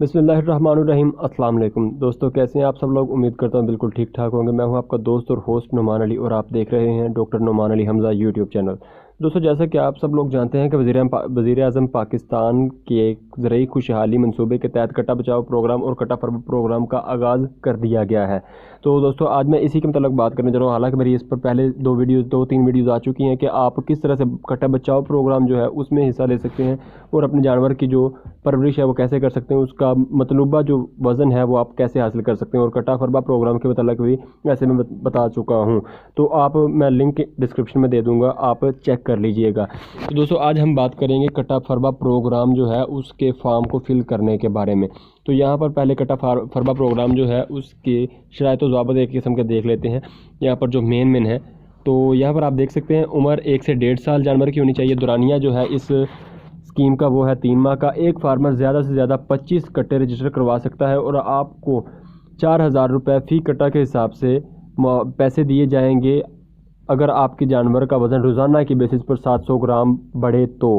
बिस्मिल्लाहिर्रहमानुर्रहीम। अस्सलाम वालेकुम दोस्तों, कैसे हैं आप सब लोग। उम्मीद करता हूं बिल्कुल ठीक ठाक होंगे। मैं हूं आपका दोस्त और होस्ट नुमान अली और आप देख रहे हैं doctor Numan Ali Hamza YouTube channel. दोस्तों, जैसा कि आप सब लोग जानते हैं कि वज़ीर आज़म पाकिस्तान के ज़रूरी खुशहाली मंसूबे के तहत कटा बचाओ प्रोग्राम और कटा फरबा प्रोग्राम का आगाज़ कर दिया गया है। तो दोस्तों, आज मैं इसी के मतलब बात करने जा रहा हूँ। हालांकि मेरी इस पर पहले दो तीन वीडियोज़ आ चुकी हैं कि आप किस तरह से कटा बचाओ प्रोग्राम जो है उसमें हिस्सा ले सकते हैं और अपने जानवर की जो परवरिश है वो कैसे कर सकते हैं, उसका मतलूबा जो वज़न है वो आप कैसे हासिल कर सकते हैं। और कटा फरबा प्रोग्राम के मतलब भी ऐसे मैं बता चुका हूँ। तो आप मैं लिंक डिस्क्रिप्शन में दे दूँगा, आप चेक कर लीजिएगा। तो दोस्तों, आज हम बात करेंगे कटा फरबा प्रोग्राम जो है उसके फॉर्म को फिल करने के बारे में। तो यहाँ पर पहले कटा फरबा प्रोग्राम जो है उसके शराइत व ज़वाबित एक किस्म के देख लेते हैं। यहाँ पर जो मेन है, तो यहाँ पर आप देख सकते हैं उम्र 1 से 1.5 साल जानवर की होनी चाहिए। दुरानिया जो है इस स्कीम का वो है 3 माह का। एक फार्मर ज़्यादा से ज़्यादा 25 कट्टे रजिस्टर करवा सकता है और आपको 4,000 रुपये फ़ी कट्टा के हिसाब से पैसे दिए जाएंगे अगर आपके जानवर का वज़न रोज़ाना की बेसिस पर 700 ग्राम बढ़े तो।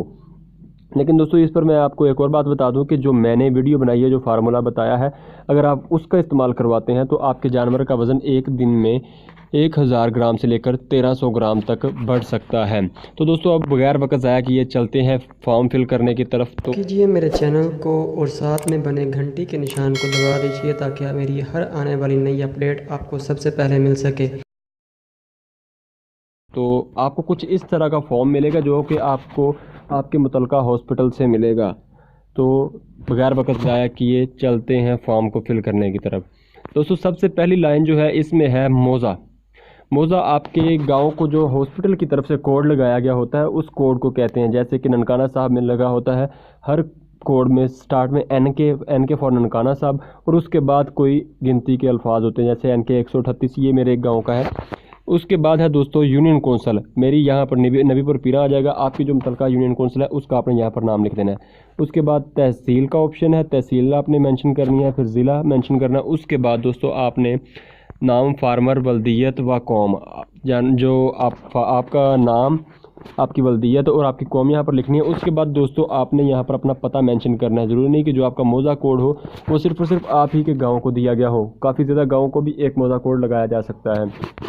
लेकिन दोस्तों, इस पर मैं आपको एक और बात बता दूं कि जो मैंने वीडियो बनाई है, जो फार्मूला बताया है, अगर आप उसका इस्तेमाल करवाते हैं तो आपके जानवर का वज़न एक दिन में 1,000 ग्राम से लेकर 1,300 ग्राम तक बढ़ सकता है। तो दोस्तों, अब बगैर वक्त ज़ाया किए चलते हैं फॉर्म फिल करने की तरफ। तो कीजिए मेरे चैनल को और साथ में बने घंटी के निशान को दबा दीजिए ताकि मेरी हर आने वाली नई अपडेट आपको सबसे पहले मिल सके। तो आपको कुछ इस तरह का फॉर्म मिलेगा जो कि आपको आपके मुतलका हॉस्पिटल से मिलेगा। तो बगैर वक्त ज़ाया किए चलते हैं फॉर्म को फिल करने की तरफ। दोस्तों, सबसे पहली लाइन जो है इसमें है मौज़ा। मौज़ा आपके गांव को जो हॉस्पिटल की तरफ से कोड लगाया गया होता है उस कोड को कहते हैं। जैसे कि ननकाना साहब में लगा होता है, हर कोड में स्टार्ट में एन के फॉर ननकाना साहब और उसके बाद कोई गिनती के अल्फाज होते हैं, जैसे NK 138। ये मेरे एक गाँव का है। उसके बाद है दोस्तों यूनियन कौंसल। मेरी यहाँ पर नबीपुर पीरा आ जाएगा। आपकी जो मुतलका यूनियन कौंसल है उसका आपने यहाँ पर नाम लिख देना है। उसके बाद तहसील का ऑप्शन है, तहसील आपने मेंशन करनी है, फिर ज़िला मेंशन करना है। उसके बाद दोस्तों आपने नाम, फार्मर, वल्दियत व कौम, जो आपका नाम, आपकी वल्दियत और आपकी कौम यहाँ पर लिखनी है। उसके बाद दोस्तों आपने यहाँ पर अपना पता मेंशन करना है। ज़रूरी नहीं कि जो आपका मौज़ा कोड हो वो सिर्फ और सिर्फ आप ही के गाँव को दिया गया हो। काफ़ी ज़्यादा गाँव को भी एक मौज़ा कोड लगाया जा सकता है।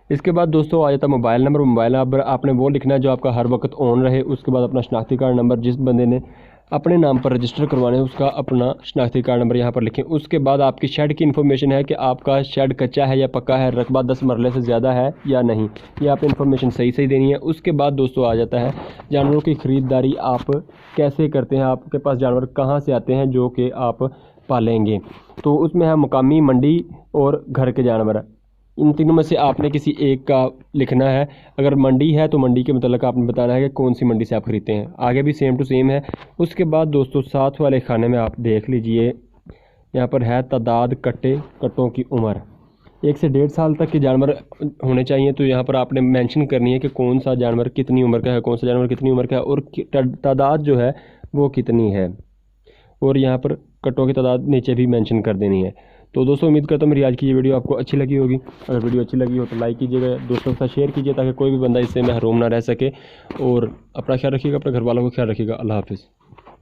इसके बाद दोस्तों आ जाता है मोबाइल नंबर। मोबाइल नंबर आपने वो लिखना है जो आपका हर वक्त ऑन रहे। उसके बाद अपना शनाख्ती कार्ड नंबर, जिस बंदे ने अपने नाम पर रजिस्टर करवाने है उसका अपना शनाख्ती कार्ड नंबर यहाँ पर लिखें। उसके बाद आपकी शेड की इन्फॉर्मेशन है कि आपका शेड कच्चा है या पक्का है, रकबा 10 मरले से ज़्यादा है या नहीं, ये आपने इन्फॉर्मेशन सही देनी है। उसके बाद दोस्तों आ जाता है जानवरों की ख़रीदारी आप कैसे करते हैं, आपके पास जानवर कहाँ से आते हैं जो कि आप पालेंगे। तो उसमें है मुकामी, मंडी और घर के जानवर। इन तीनों में से आपने किसी एक का लिखना है। अगर मंडी है तो मंडी के मतलब आपने बताना है कि कौन सी मंडी से आप खरीदते हैं। आगे भी सेम टू सेम है। उसके बाद दोस्तों साथ वाले खाने में आप देख लीजिए, यहाँ पर है तादाद कट्टों की उम्र। 1 से 1.5 साल तक के जानवर होने चाहिए। तो यहाँ पर आपने मेंशन करनी है कि कौन सा जानवर कितनी उम्र का है, कौन सा जानवर कितनी उम्र का है और तादाद जो है वो कितनी है। और यहाँ पर कट्टों की तादाद नीचे भी मेंशन कर देनी है। तो दोस्तों, उम्मीद करता हूँ मेरी आज की ये वीडियो आपको अच्छी लगी होगी। अगर वीडियो अच्छी लगी हो तो लाइक कीजिएगा, दोस्तों के साथ शेयर कीजिए ताकि कोई भी बंदा इससे महरूम ना रह सके। और अपना ख्याल रखिएगा, अपने घर वालों का ख्याल रखिएगा। अल्लाह हाफ़िज़।